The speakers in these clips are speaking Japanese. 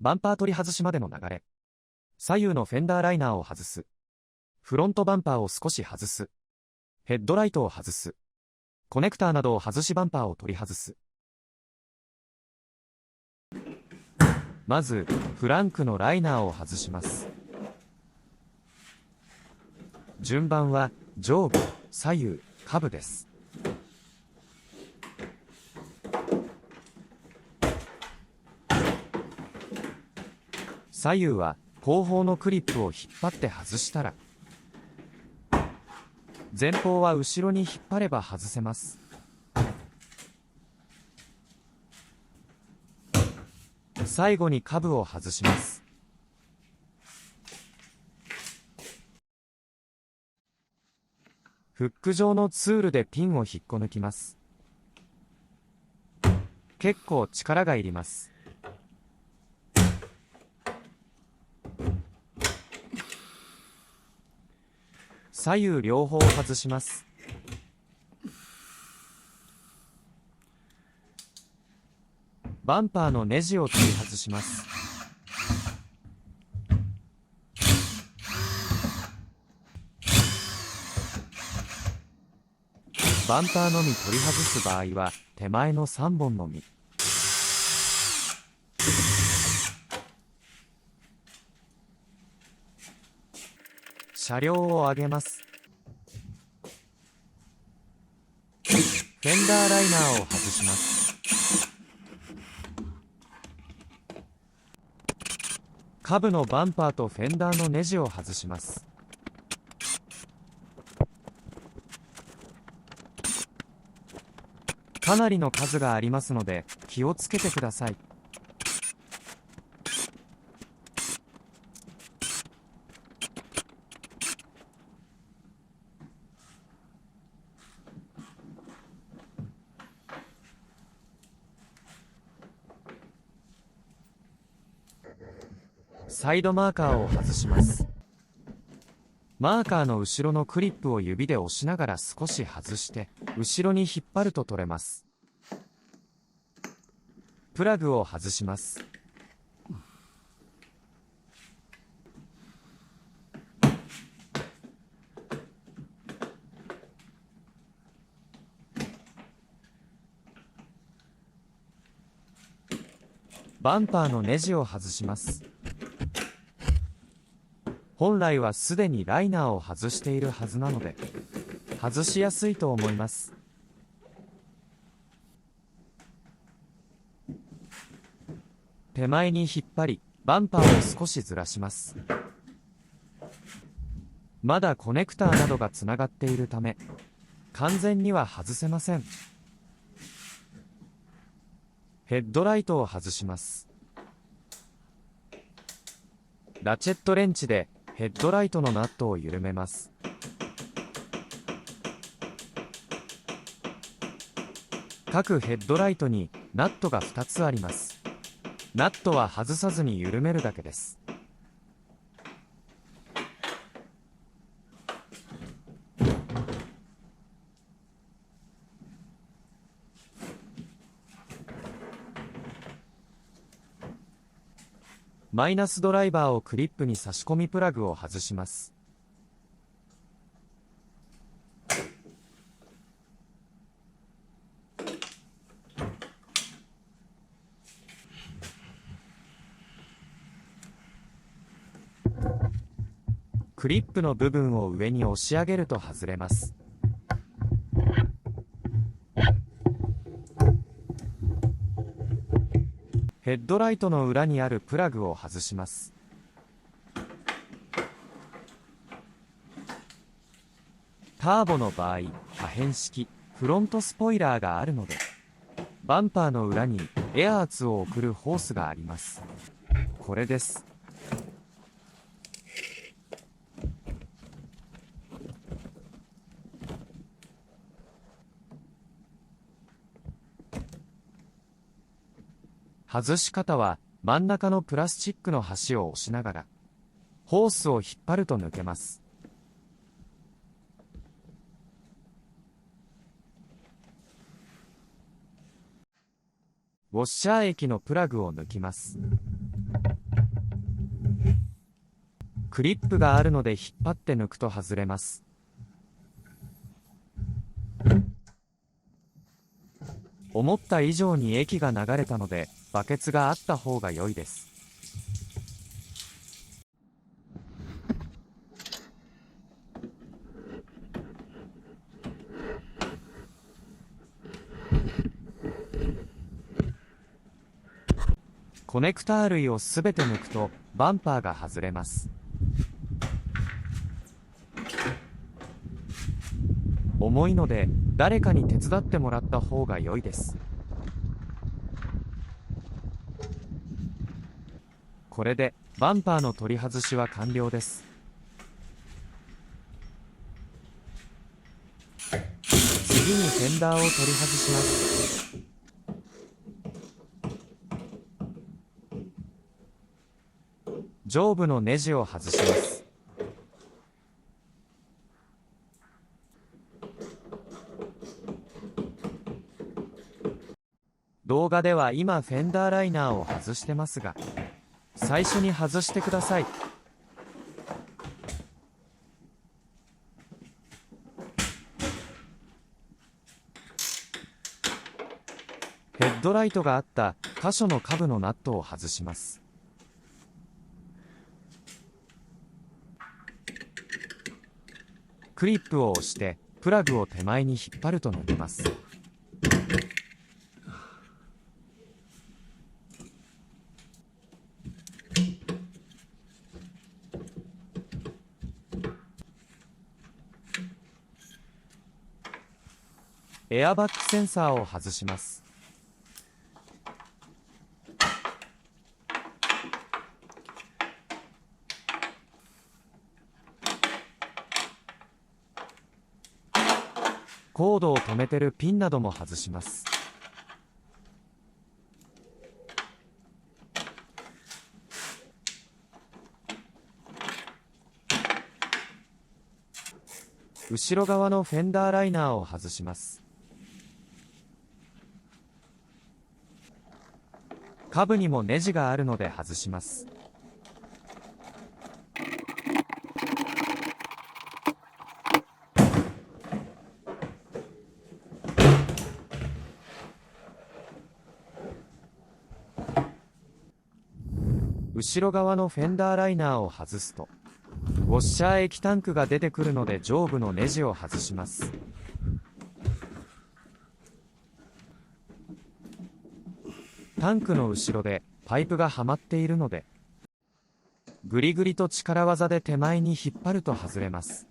バンパー取り外しまでの流れ。左右のフェンダーライナーを外す。フロントバンパーを少し外す。ヘッドライトを外す。コネクターなどを外しバンパーを取り外す。まず、フランクのライナーを外します。順番は、上部、左右、下部です。左右は、後方のクリップを引っ張って外したら、前方は後ろに引っ張れば外せます。最後に下部を外します。フック状のツールでピンを引っこ抜きます。結構力がいります。左右両方外します。バンパーのネジを取り外します。バンパーのみ取り外す場合は手前の3本のみ。車両を上げます。フェンダーライナーを外します。下部のバンパーとフェンダーのネジを外します。かなりの数がありますので気をつけてください。サイドマーカーを外します。マーカーの後ろのクリップを指で押しながら少し外して後ろに引っ張ると取れます。プラグを外します。バンパーのネジを外します。本来はすでにライナーを外しているはずなので外しやすいと思います。手前に引っ張りバンパーを少しずらします。まだコネクターなどがつながっているため完全には外せません。ヘッドライトを外します。ラチェットレンチでヘッドライトのナットを緩めます。各ヘッドライトにナットが2つあります。ナットは外さずに緩めるだけです。マイナスドライバーをクリップに差し込みプラグを外します。クリップの部分を上に押し上げると外れます。ヘッドライトの裏にあるプラグを外します。ターボの場合、可変式フロントスポイラーがあるので、バンパーの裏にエアーツを送るホースがあります。これです。外し方は真ん中のプラスチックの端を押しながらホースを引っ張ると抜けます。ウォッシャー液のプラグを抜きます。クリップがあるので引っ張って抜くと外れます。思った以上に液が流れたので、バケツがあった方が良いです。コネクター類をすべて抜くと、バンパーが外れます。重いので、誰かに手伝ってもらった方が良いです。これで、バンパーの取り外しは完了です。次にフェンダーを取り外します。上部のネジを外します。動画では今フェンダーライナーを外してますが、最初に外してください。ヘッドライトがあった箇所の下部のナットを外します。クリップを押してプラグを手前に引っ張ると抜けます。エアバッグセンサーを外します。コードを止めてるピンなども外します。後ろ側のフェンダーライナーを外します。下部にもネジがあるので外します。後ろ側のフェンダーライナーを外すと、ウォッシャー液タンクが出てくるので上部のネジを外します。タンクの後ろでパイプがはまっているので、グリグリと力技で手前に引っ張ると外れます。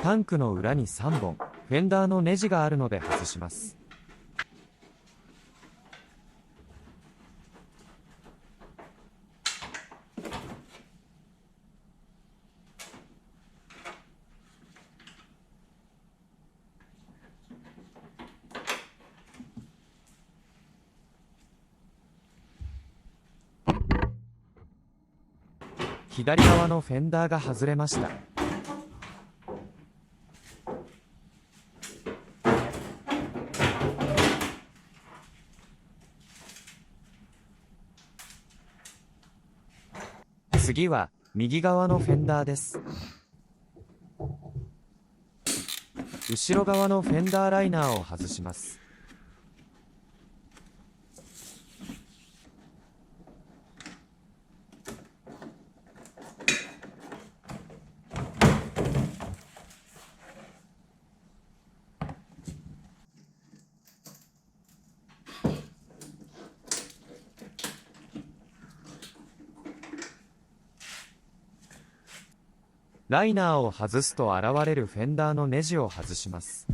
タンクの裏に3本、フェンダーのネジがあるので外します。左側のフェンダーが外れました。次は右側のフェンダーです。後ろ側のフェンダーライナーを外します。ライナーを外すと現れるフェンダーのネジを外します。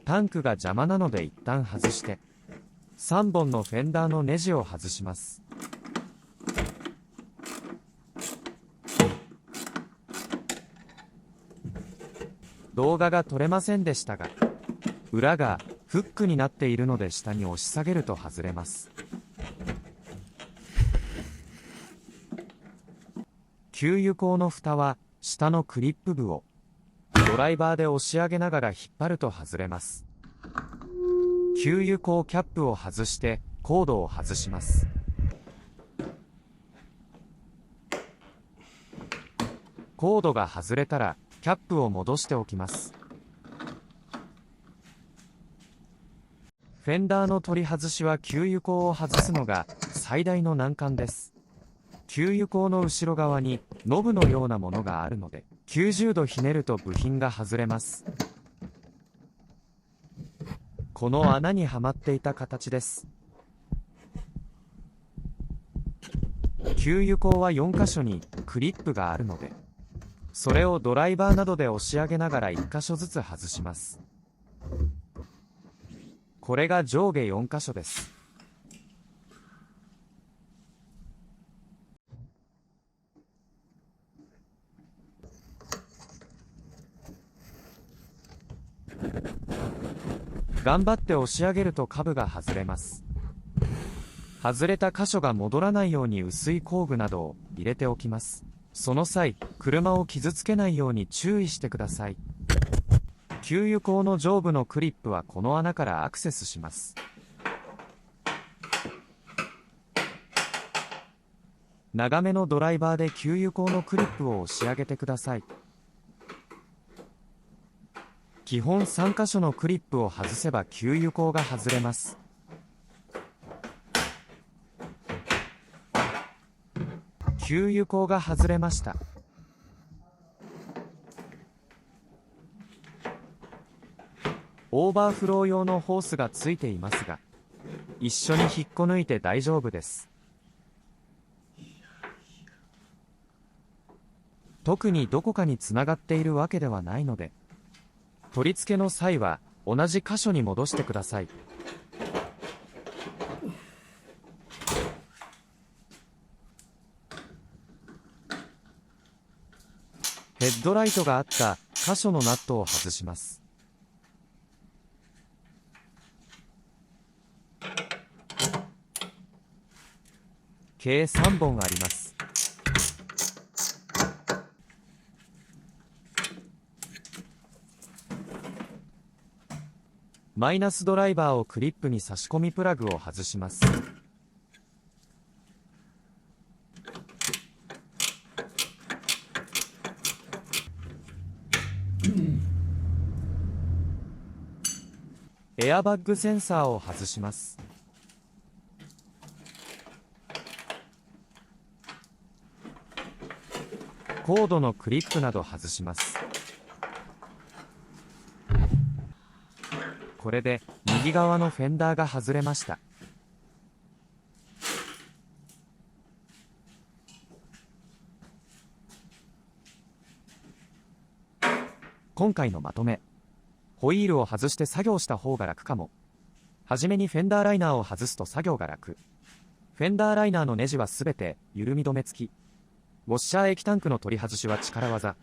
タンクが邪魔なので一旦外して、3本のフェンダーのネジを外します。動画が撮れませんでしたが、裏がフックになっているので下に押し下げると外れます。給油口の蓋は下のクリップ部をドライバーで押し上げながら引っ張ると外れます。給油口キャップを外してコードを外します。コードが外れたらキャップを戻しておきます。フェンダーの取り外しは給油口を外すのが最大の難関です。給油口の後ろ側にノブのようなものがあるので、90度ひねると部品が外れます。この穴にはまっていた形です。給油口は4箇所にクリップがあるので、それをドライバーなどで押し上げながら1箇所ずつ外します。これが上下4箇所です。頑張って押し上げると下部が外れます。外れた箇所が戻らないように薄い工具などを入れておきます。その際、車を傷つけないように注意してください。給油口の上部のクリップはこの穴からアクセスします。長めのドライバーで給油口のクリップを押し上げてください。基本3箇所のクリップを外せば給油口が外れます。給油口が外れました。オーバーフロー用のホースがついていますが、一緒に引っこ抜いて大丈夫です。特にどこかにつながっているわけではないので、取り付けの際は同じ箇所に戻してください。ヘッドライトがあった箇所のナットを外します。計3本あります。マイナスドライバーをクリップに差し込みプラグを外します。エアバッグセンサーを外します。コードのクリップなど外します。これで右側のフェンダーが外れました。今回のまとめ。ホイールを外して作業した方が楽かも。はじめにフェンダーライナーを外すと作業が楽。フェンダーライナーのネジはすべて緩み止め付き。ウォッシャー液タンクの取り外しは力技。